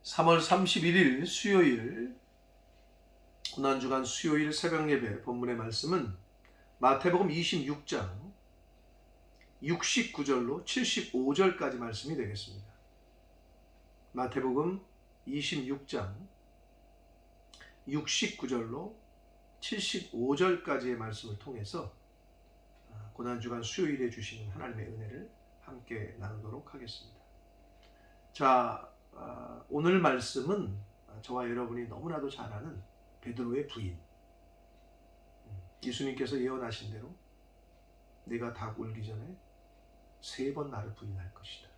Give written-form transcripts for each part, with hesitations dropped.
3월 31일 수요일 고난주간 수요일 새벽예배 본문의 말씀은 마태복음 26장 69절로 75절까지 말씀이 되겠습니다. 마태복음 26장 69절로 75절까지의 말씀을 통해서 고난주간 수요일에 주시는 하나님의 은혜를 함께 나누도록 하겠습니다. 자, 오늘 말씀은 저와 여러분이 너무나도 잘 아는 베드로의 부인. 예수님께서 예언하신 대로 네가 닭 울기 전에 3번 나를 부인할 것이다.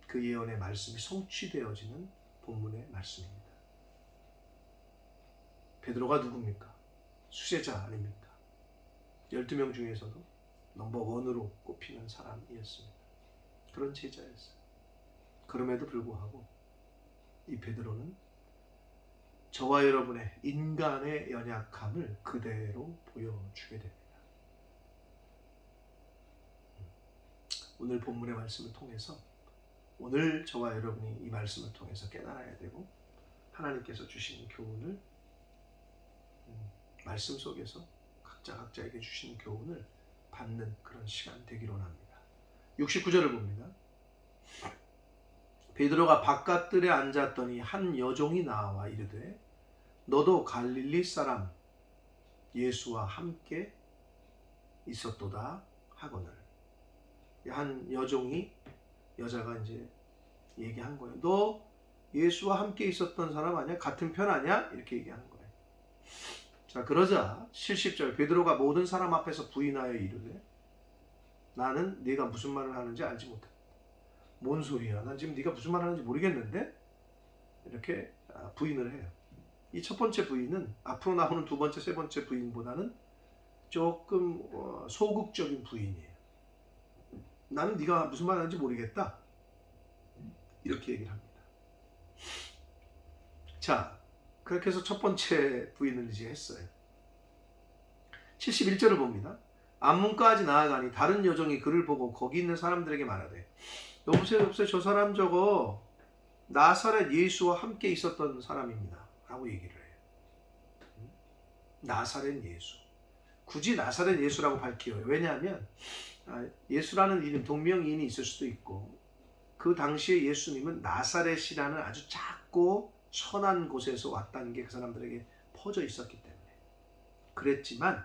그 예언의 말씀이 성취되어지는 본문의 말씀입니다. 베드로가 누굽니까? 수제자 아닙니까? 12명 중에서도 넘버원으로 꼽히는 사람이었습니다. 그런 제자였어요. 그럼에도 불구하고 이 베드로는 저와 여러분의 인간의 연약함을 그대로 보여주게 됩니다. 오늘 본문의 말씀을 통해서 오늘 저와 여러분이 이 말씀을 통해서 깨달아야 되고 하나님께서 주시는 교훈을 말씀 속에서 각자에게 주시는 교훈을 받는 그런 시간 되기로 합니다. 69절을 봅니다. 베드로가 바깥들에 앉았더니 한 여종이 나와 이르되 너도 갈릴리 사람 예수와 함께 있었도다 하거늘. 한 여자가 이제 얘기한 거예요. 너 예수와 함께 있었던 사람 아니야? 같은 편 아니야? 이렇게 얘기하는 거예요. 자, 그러자 70절 베드로가 모든 사람 앞에서 부인하여 이르되 나는 네가 무슨 말을 하는지 알지 못한다. 뭔 소리야? 난 지금 네가 무슨 말을 하는지 모르겠는데? 이렇게 부인을 해요. 이 첫 번째 부인은 앞으로 나오는 두 번째, 세 번째 부인보다는 조금 소극적인 부인이에요. 나는 네가 무슨 말 하는지 모르겠다. 이렇게 얘기를 합니다. 자, 그렇게 해서 첫 번째 부인을 이제 했어요. 71절을 봅니다. 안문까지 나아가니 다른 여종이 그를 보고 거기 있는 사람들에게 말하되 여보세요, 저 사람 저거 나사렛 예수와 함께 있었던 사람입니다 라고 얘기를 해요. 나사렛 예수. 굳이 나사렛 예수라고 밝혀요. 왜냐하면 예수라는 이름, 동명이인이 있을 수도 있고 그 당시에 예수님은 나사렛이라는 아주 작고 천한 곳에서 왔다는 게 그 사람들에게 퍼져 있었기 때문에 그랬지만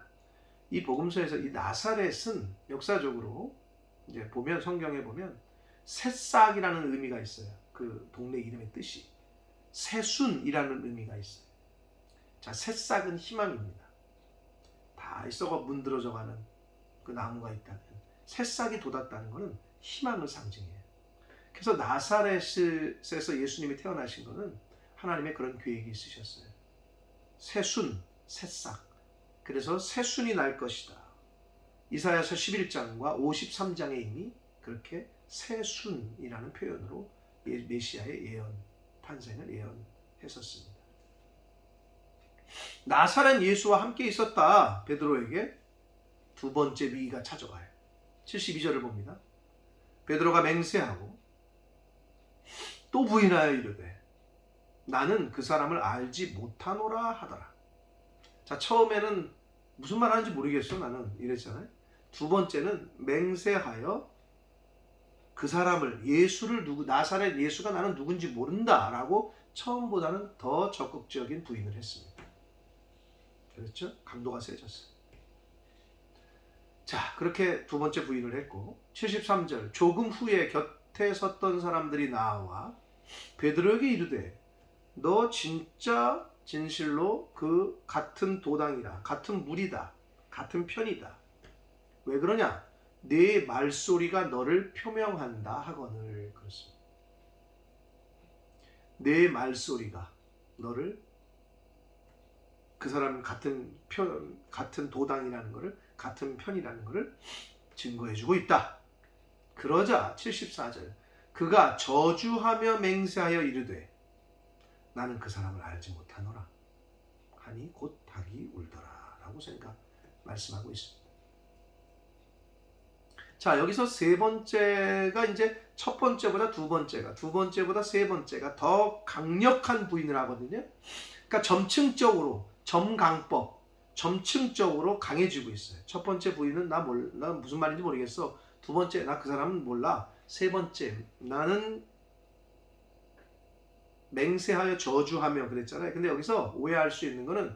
이 복음서에서 이 나사렛은 역사적으로 이제 보면 성경에 보면 새싹이라는 의미가 있어요. 그 동네 이름의 뜻이 새순이라는 의미가 있어요. 자, 새싹은 희망입니다. 다 썩어 문드러져가는 그 나무가 있다면 새싹이 돋았다는 것은 희망을 상징해요. 그래서 나사렛에서 예수님이 태어나신 것은 하나님의 그런 계획이 있으셨어요. 새순, 새싹. 그래서 새순이 날 것이다. 이사야서 11장과 53장에 이미 그렇게 새순이라는 표현으로 메시아의 탄생을 예언했었습니다. 나사렛 예수와 함께 있었다. 베드로에게 두 번째 위기가 찾아와요. 72절을 봅니다. 베드로가 맹세하고 또 부인하여 이르되 나는 그 사람을 알지 못하노라 하더라. 자, 처음에는 무슨 말 하는지 모르겠어 나는 이랬잖아요. 두 번째는 맹세하여 그 사람을 나사렛 예수가 나는 누군지 모른다라고 처음보다는 더 적극적인 부인을 했습니다. 그렇죠? 강도가 세졌어요. 자, 그렇게 두 번째 부인을 했고 73절 조금 후에 곁에 섰던 사람들이 나와 베드로에게 이르되 너 진짜 진실로 그 같은 도당이라 같은 무리다 같은 편이다. 왜 그러냐? 네 말소리가 너를 표명한다 하거늘. 그렇습니다. 네 말소리가 너를 그 사람 같은 도당이라는 것을 같은 편이라는 것을 증거해주고 있다. 그러자 74절 그가 저주하며 맹세하여 이르되 나는 그 사람을 알지 못하노라 하니 곧 닭이 울더라 라고 말씀하고 있습니다. 자, 여기서 세 번째가 이제 첫 번째보다 두 번째가, 두 번째보다 세 번째가 더 강력한 부인을 하거든요. 그러니까 점층적으로, 점강법, 점층적으로 강해지고 있어요. 첫 번째 부인은 나 무슨 말인지 모르겠어. 두 번째, 나 그 사람은 몰라. 세 번째, 나는 맹세하여 저주하며 그랬잖아요. 근데 여기서 오해할 수 있는 거는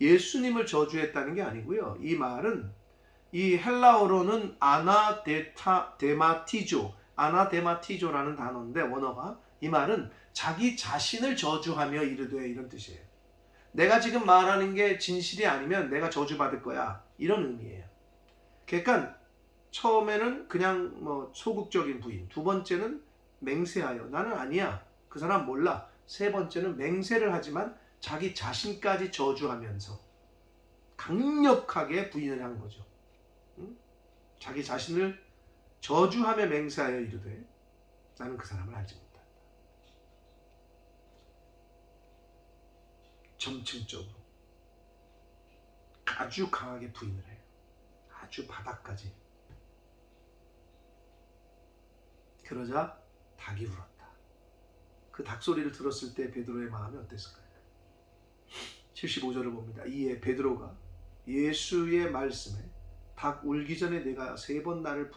예수님을 저주했다는 게 아니고요. 이 말은 이 헬라어로는 아나데마티조라는 단어인데 원어가 이 말은 자기 자신을 저주하며 이르되 이런 뜻이에요. 내가 지금 말하는 게 진실이 아니면 내가 저주받을 거야. 이런 의미예요. 그러니까 처음에는 그냥 뭐 소극적인 부인, 두 번째는 맹세하여 나는 아니야. 그 사람 몰라. 세 번째는 맹세를 하지만 자기 자신까지 저주하면서 강력하게 부인을 한 거죠. 자기 자신을 저주하며 맹세하여 이르되 나는 그 사람을 알지 못한다. 점층적으로 아주 강하게 부인을 해요. 아주 바닥까지. 그러자 닭이 울었다. 그 닭소리를 들었을 때 베드로의 마음이 어땠을까요? 75절을 봅니다. 이에 베드로가 예수의 말씀에 닭 울기 전에 내가 세 번 나를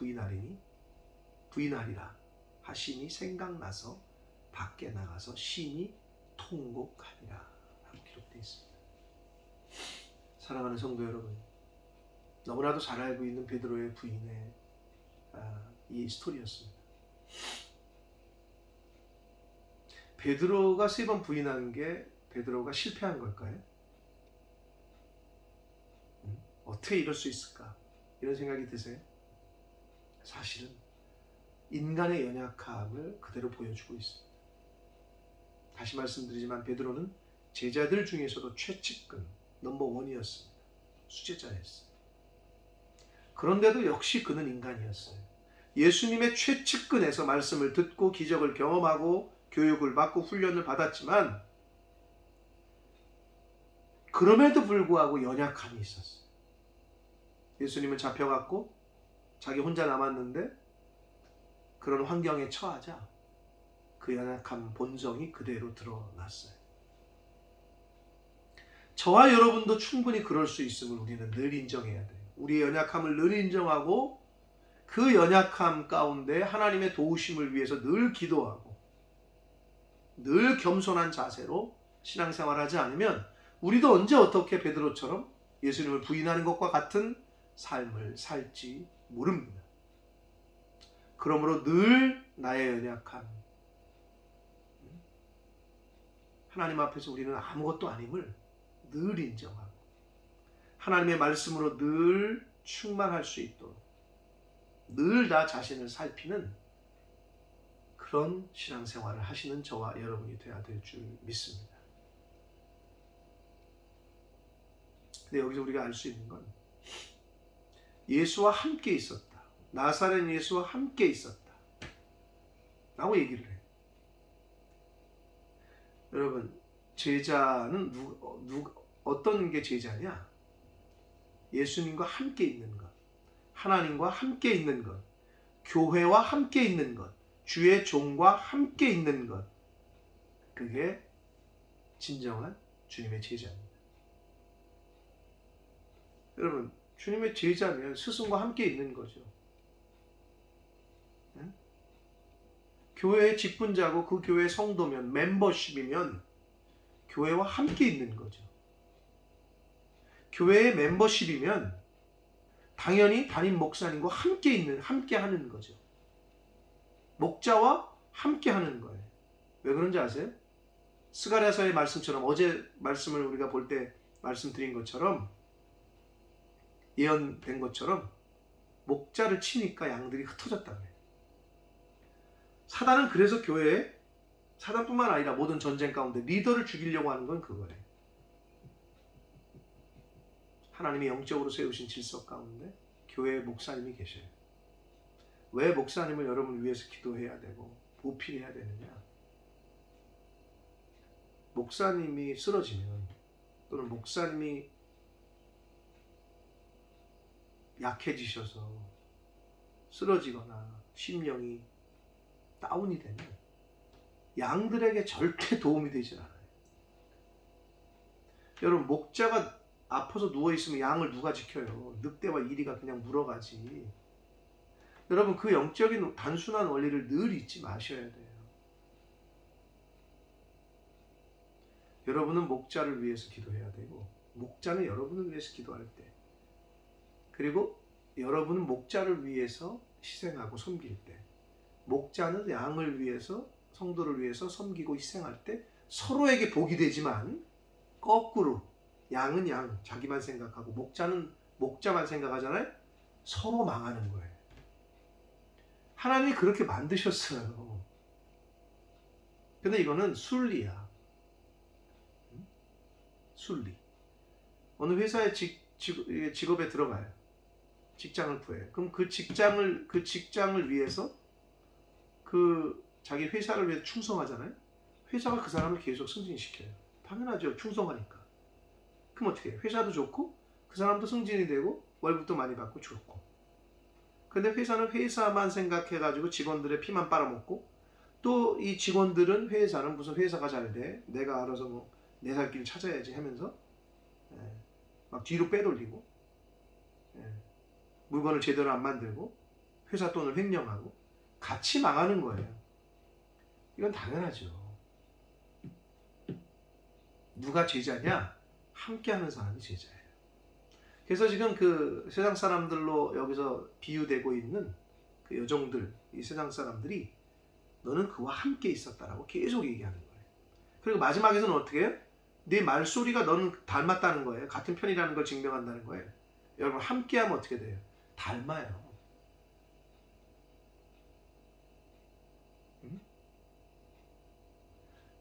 부인하리라 하시니 생각나서 밖에 나가서 심히 통곡하니라 라고 기록되어 있습니다. 사랑하는 성도 여러분, 너무나도 잘 알고 있는 베드로의 부인의 이 스토리였습니다. 베드로가 세 번 부인한 게 베드로가 실패한 걸까요? 어떻게 이럴 수 있을까? 이런 생각이 드세요? 사실은 인간의 연약함을 그대로 보여주고 있습니다. 다시 말씀드리지만 베드로는 제자들 중에서도 최측근 넘버원이었습니다. 수제자였어요. 그런데도 역시 그는 인간이었어요. 예수님의 최측근에서 말씀을 듣고 기적을 경험하고 교육을 받고 훈련을 받았지만 그럼에도 불구하고 연약함이 있었어요. 예수님은 잡혀갔고 자기 혼자 남았는데 그런 환경에 처하자 그 연약한 본성이 그대로 드러났어요. 저와 여러분도 충분히 그럴 수 있음을 우리는 늘 인정해야 돼요. 우리의 연약함을 늘 인정하고 그 연약함 가운데 하나님의 도우심을 위해서 늘 기도하고 늘 겸손한 자세로 신앙생활하지 않으면 우리도 언제 어떻게 베드로처럼 예수님을 부인하는 것과 같은 삶을 살지 모릅니다. 그러므로 늘 나의 연약함, 하나님 앞에서 우리는 아무것도 아님을 늘 인정하고 하나님의 말씀으로 늘 충만할 수 있도록 늘 나 자신을 살피는 그런 신앙생활을 하시는 저와 여러분이 되어야 될 줄 믿습니다. 근데 여기서 우리가 알 수 있는 건 예수와 함께 있었다. 나사렛 예수와 함께 있었다. 라고 얘기를 해요. 여러분, 제자는 어떤 게 제자냐? 예수님과 함께 있는 것, 하나님과 함께 있는 것, 교회와 함께 있는 것, 주의 종과 함께 있는 것. 그게 진정한 주님의 제자입니다. 여러분, 주님의 제자면 스승과 함께 있는 거죠. 응? 교회의 직분자고 그 교회의 성도면, 멤버십이면 교회와 함께 있는 거죠. 교회의 멤버십이면 당연히 담임 목사님과 함께 하는 거죠. 목자와 함께 하는 거예요. 왜 그런지 아세요? 스가랴서의 말씀처럼 어제 말씀을 우리가 볼 때 말씀드린 것처럼 예언된 것처럼 목자를 치니까 양들이 흩어졌다고 해요. 사단은 그래서 교회에 사단뿐만 아니라 모든 전쟁 가운데 리더를 죽이려고 하는 건 그거예요. 하나님이 영적으로 세우신 질서 가운데 교회에 목사님이 계셔요. 왜 목사님을 여러분 위해서 기도해야 되고 보필해야 되느냐? 목사님이 쓰러지면 또는 목사님이 약해지셔서 쓰러지거나 심령이 다운이 되면 양들에게 절대 도움이 되질 않아요. 여러분, 목자가 아파서 누워있으면 양을 누가 지켜요? 늑대와 이리가 그냥 물어가지. 여러분, 그 영적인 단순한 원리를 늘 잊지 마셔야 돼요. 여러분은 목자를 위해서 기도해야 되고, 목자는 여러분을 위해서 기도할 때, 그리고 여러분은 목자를 위해서 희생하고 섬길 때, 목자는 양을 위해서, 성도를 위해서 섬기고 희생할 때 서로에게 복이 되지만, 거꾸로 양은 양 자기만 생각하고 목자는 목자만 생각하잖아요. 서로 망하는 거예요. 하나님이 그렇게 만드셨어요. 근데 이거는 순리야. 순리. 어느 회사의 직업에 들어가요. 직장을 구해요. 그럼 그 직장을 위해서 자기 회사를 위해서 충성하잖아요. 회사가 그 사람을 계속 승진시켜요. 당연하죠. 충성하니까. 그럼 어떻게 해요? 회사도 좋고 그 사람도 승진이 되고 월급도 많이 받고 좋고. 근데 회사는 회사만 생각해가지고 직원들의 피만 빨아먹고, 또 이 직원들은 회사는 무슨 회사가 잘 돼, 내가 알아서 뭐 내 살 길 찾아야지 하면서 막 뒤로 빼돌리고, 물건을 제대로 안 만들고 회사 돈을 횡령하고 같이 망하는 거예요. 이건 당연하죠. 누가 제자냐? 함께하는 사람이 제자예요. 그래서 지금 그 세상 사람들로 여기서 비유되고 있는 그 여종들, 이 세상 사람들이 너는 그와 함께 있었다라고 계속 얘기하는 거예요. 그리고 마지막에서는 어떻게 해요? 네 말소리가 너는 닮았다는 거예요. 같은 편이라는 걸 증명한다는 거예요. 여러분, 함께하면 어떻게 돼요? 닮아요. 응?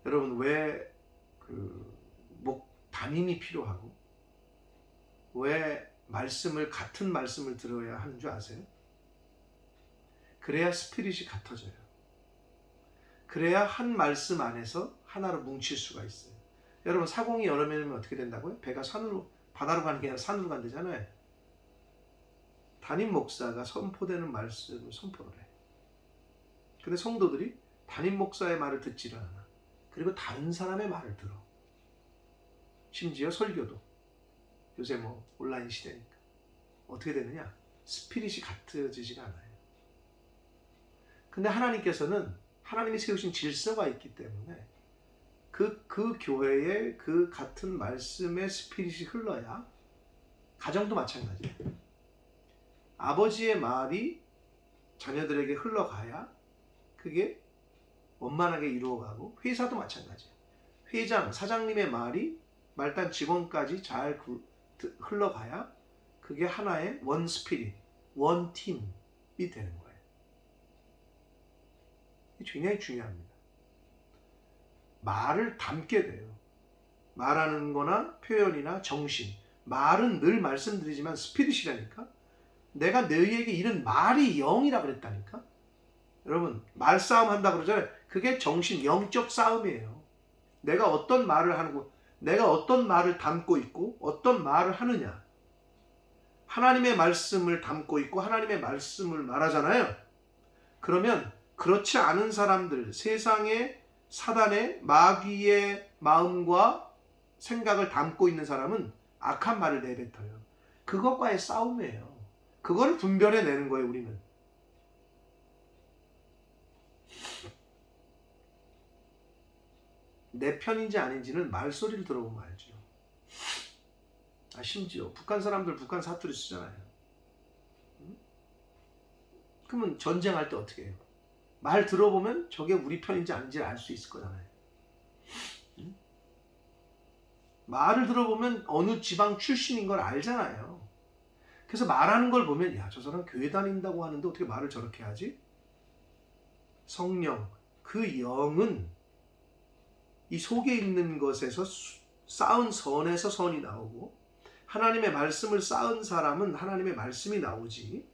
여러분, 왜 담임이 필요하고 왜 같은 말씀을 들어야 하는 줄 아세요? 그래야 스피릿이 같아져요. 그래야 한 말씀 안에서 하나로 뭉칠 수가 있어요. 여러분, 사공이 여러 명이면 어떻게 된다고요? 배가 바다로 가는 게 아니라 산으로 간다잖아요. 담임 목사가 선포되는 말씀을 선포를 해. 근데 성도들이 담임 목사의 말을 듣지를 않아. 그리고 다른 사람의 말을 들어. 심지어 설교도. 요새 뭐 온라인 시대니까. 어떻게 되느냐? 스피릿이 같아지지가 않아요. 근데 하나님께서는 하나님이 세우신 질서가 있기 때문에 그 교회에 그 같은 말씀의 스피릿이 흘러야, 가정도 마찬가지예요. 아버지의 말이 자녀들에게 흘러가야 그게 원만하게 이루어가고, 회사도 마찬가지예요. 사장님의 말이 말단 직원까지 잘 흘러가야 그게 하나의 원 스피릿, 원 팀이 되는 거예요. 이게 굉장히 중요합니다. 말을 담게 돼요. 말하는 거나 표현이나 정신. 말은 늘 말씀드리지만 스피릿이라니까. 내가 너희에게 이른 말이 영이라 그랬다니까. 여러분, 말싸움 한다 그러잖아요. 그게 정신, 영적 싸움이에요. 내가 어떤 말을 하고, 내가 어떤 말을 담고 있고 어떤 말을 하느냐. 하나님의 말씀을 담고 있고 하나님의 말씀을 말하잖아요. 그러면 그렇지 않은 사람들, 세상의 사단의 마귀의 마음과 생각을 담고 있는 사람은 악한 말을 내뱉어요. 그것과의 싸움이에요. 그걸 분별해내는 거예요, 우리는. 내 편인지 아닌지는 말소리를 들어보면 알죠. 심지어 북한 사람들 북한 사투리 쓰잖아요. 그러면 전쟁할 때 어떻게 해요? 말 들어보면 저게 우리 편인지 아닌지 알 수 있을 거잖아요. 말을 들어보면 어느 지방 출신인 걸 알잖아요. 그래서 말하는 걸 보면, 야, 저 사람 교회 다닌다고 하는데 어떻게 말을 저렇게 하지? 성령, 그 영은 이 속에 있는 것에서 쌓은 선에서 선이 나오고, 하나님의 말씀을 쌓은 사람은 하나님의 말씀이 나오지,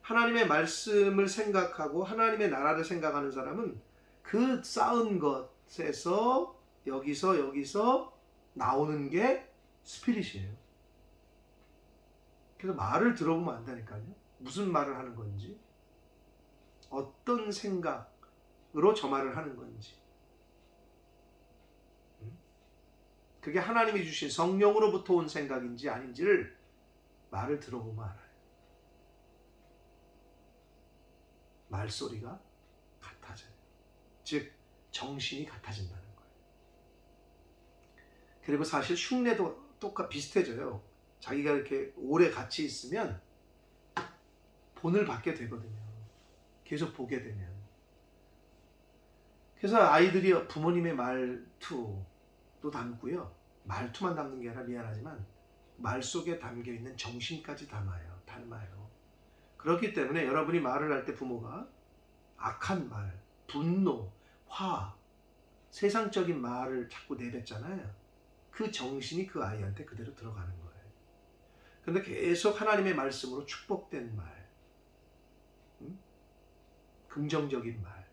하나님의 말씀을 생각하고 하나님의 나라를 생각하는 사람은 그 쌓은 것에서 여기서 나오는 게 스피릿이에요. 그래서 말을 들어보면 안다니까요. 무슨 말을 하는 건지, 어떤 생각으로 저 말을 하는 건지, 그게 하나님이 주신 성령으로부터 온 생각인지 아닌지를 말을 들어보면 알아요. 말소리가 같아져요. 즉 정신이 같아진다는 거예요. 그리고 사실 흉내도 비슷해져요. 자기가 이렇게 오래 같이 있으면 본을 받게 되거든요. 계속 보게 되면. 그래서 아이들이 부모님의 말투도 담고요. 말투만 담는 게 아니라 미안하지만 말 속에 담겨있는 정신까지 닮아요. 그렇기 때문에 여러분이 말을 할 때 부모가 악한 말, 분노, 화, 세상적인 말을 자꾸 내뱉잖아요. 그 정신이 그 아이한테 그대로 들어가는 거예요. 그런데 계속 하나님의 말씀으로 축복된 말, 긍정적인 말,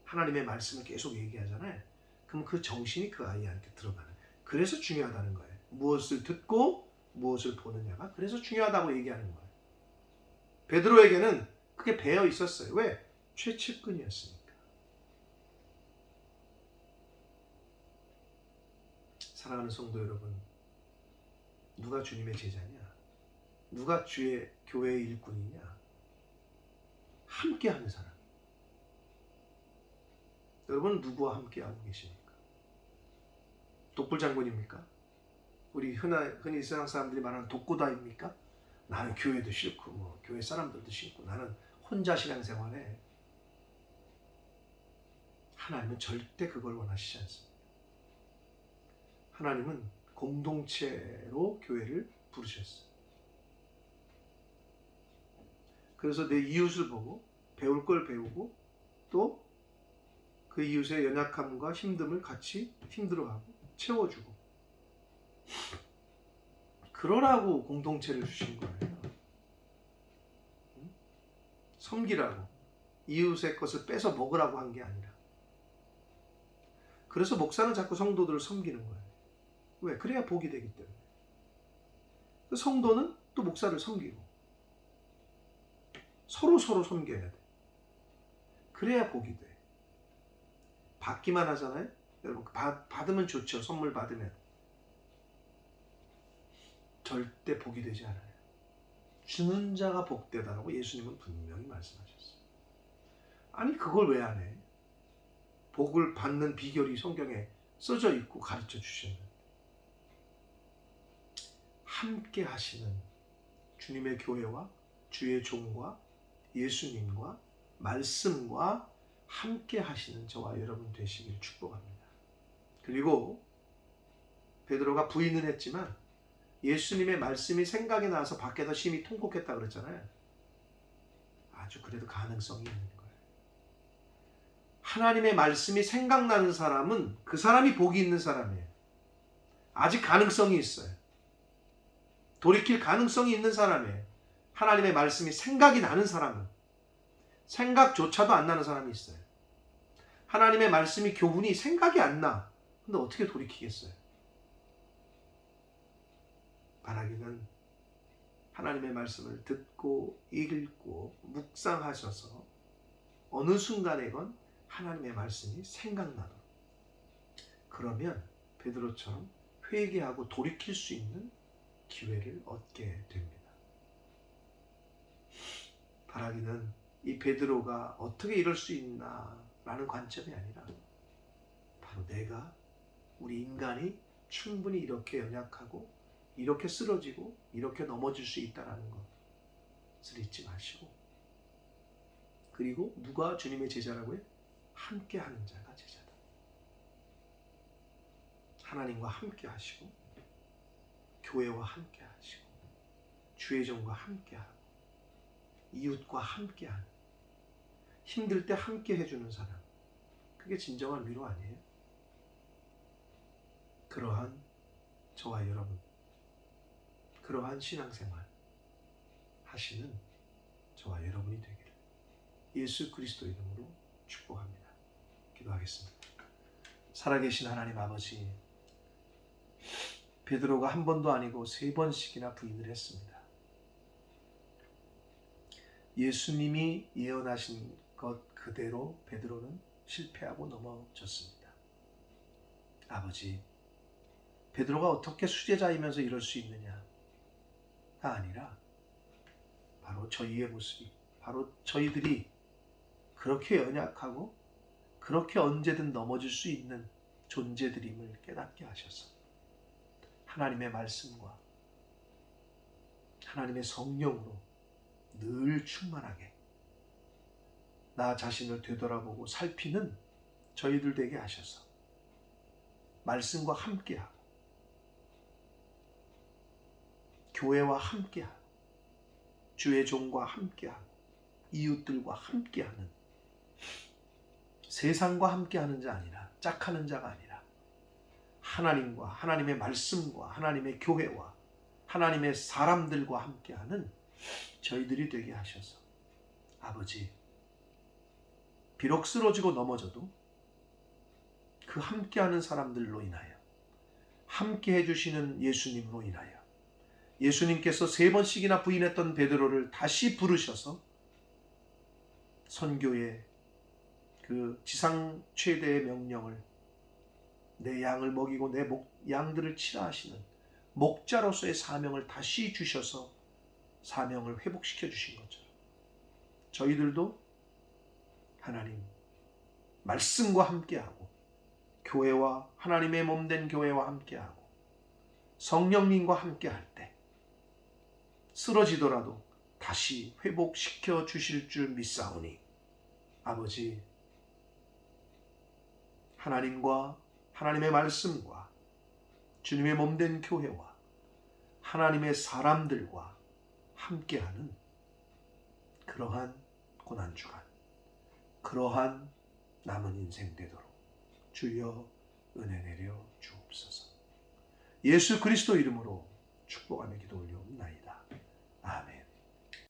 하나님의 말씀을 계속 얘기하잖아요. 그럼 그 정신이 그 아이한테 들어가는. 그래서 중요하다는 거예요. 무엇을 듣고 무엇을 보느냐가 그래서 중요하다고 얘기하는 거예요. 베드로에게는 그게 배어 있었어요. 왜? 최측근이었으니까. 사랑하는 성도 여러분, 누가 주님의 제자냐? 누가 주의 교회의 일꾼이냐? 함께하는 사람. 여러분 누구와 함께하고 계십니까? 독불장군입니까? 우리 흔히 세상 사람들이 말하는 독고다입니까? 나는 교회도 싫고 교회 사람들도 싫고 나는 혼자 신앙생활해. 하나님은 절대 그걸 원하시지 않습니다. 하나님은 공동체로 교회를 부르셨어요. 그래서 내 이웃을 보고 배울 걸 배우고 또 그 이웃의 연약함과 힘듦을 같이 힘들어하고 채워주고 그러라고 공동체를 주신 거예요. 섬기라고, 이웃의 것을 뺏어 먹으라고 한 게 아니라. 그래서 목사는 자꾸 성도들을 섬기는 거예요. 왜? 그래야 복이 되기 때문에. 그 성도는 또 목사를 섬기고 서로 섬겨야 돼. 그래야 복이 돼. 받기만 하잖아요. 여러분 받으면 좋죠. 선물 받으면. 절대 복이 되지 않아요. 주는 자가 복되다라고 예수님은 분명히 말씀하셨어요. 아니 그걸 왜 안 해? 복을 받는 비결이 성경에 써져 있고 가르쳐 주셨는데. 함께 하시는 주님의 교회와 주의 종과 예수님과 말씀과 함께 하시는 저와 여러분 되시길 축복합니다. 그리고 베드로가 부인은 했지만 예수님의 말씀이 생각이 나서 밖에서 심히 통곡했다 그랬잖아요. 아주 그래도 가능성이 있는 거예요. 하나님의 말씀이 생각나는 사람은 그 사람이 복이 있는 사람이에요. 아직 가능성이 있어요. 돌이킬 가능성이 있는 사람이에요. 하나님의 말씀이 생각이 나는 사람은. 생각조차도 안 나는 사람이 있어요. 하나님의 말씀이 교훈이 생각이 안 나. 근데 어떻게 돌이키겠어요? 바라기는 하나님의 말씀을 듣고 읽고 묵상하셔서 어느 순간에건 하나님의 말씀이 생각나도록. 그러면 베드로처럼 회개하고 돌이킬 수 있는 기회를 얻게 됩니다. 바라기는 이 베드로가 어떻게 이럴 수 있나라는 관점이 아니라 바로 우리 인간이 충분히 이렇게 연약하고 이렇게 쓰러지고 이렇게 넘어질 수 있다는 것을 잊지 마시고, 그리고 누가 주님의 제자라고 해? 함께 하는 자가 제자다. 하나님과 함께 하시고 교회와 함께 하시고 주의 종과 함께 하고 이웃과 함께 하는, 힘들 때 함께 해주는 사람, 그게 진정한 위로 아니에요? 그러한 저와 여러분, 그러한 신앙생활 하시는 저와 여러분이 되기를 예수 그리스도 이름으로 축복합니다. 기도하겠습니다. 살아계신 하나님 아버지, 베드로가 한 번도 아니고 3번씩이나 부인을 했습니다. 예수님이 예언하신 것 그대로 베드로는 실패하고 넘어졌습니다. 아버지, 베드로가 어떻게 수제자이면서 이럴 수 있느냐가 아니라 바로 저희의 모습이, 바로 저희들이 그렇게 연약하고 그렇게 언제든 넘어질 수 있는 존재들임을 깨닫게 하셔서 하나님의 말씀과 하나님의 성령으로 늘 충만하게 나 자신을 되돌아보고 살피는 저희들 되게 하셔서 말씀과 함께하고 교회와 함께하고 주의 종과 함께하고 이웃들과 함께하는, 세상과 함께하는 자 아니라, 짝하는 자가 아니라 하나님과 하나님의 말씀과 하나님의 교회와 하나님의 사람들과 함께하는 저희들이 되게 하셔서 아버지, 비록 쓰러지고 넘어져도 그 함께하는 사람들로 인하여, 함께 해주시는 예수님으로 인하여 예수님께서 3번씩이나 부인했던 베드로를 다시 부르셔서 선교의 그 지상 최대의 명령을, 내 양을 먹이고 내 양들을 치라 하시는 목자로서의 사명을 다시 주셔서 사명을 회복시켜 주신 것처럼 저희들도 하나님 말씀과 함께하고 교회와 하나님의 몸된 교회와 함께하고 성령님과 함께할 때 쓰러지더라도 다시 회복시켜 주실 줄 믿사오니 아버지, 하나님과 하나님의 말씀과 주님의 몸된 교회와 하나님의 사람들과 함께하는 그러한 고난주간, 그러한 남은 인생 되도록 주여 은혜 내려 주옵소서. 예수 그리스도 이름으로 축복하며 기도 올립니다.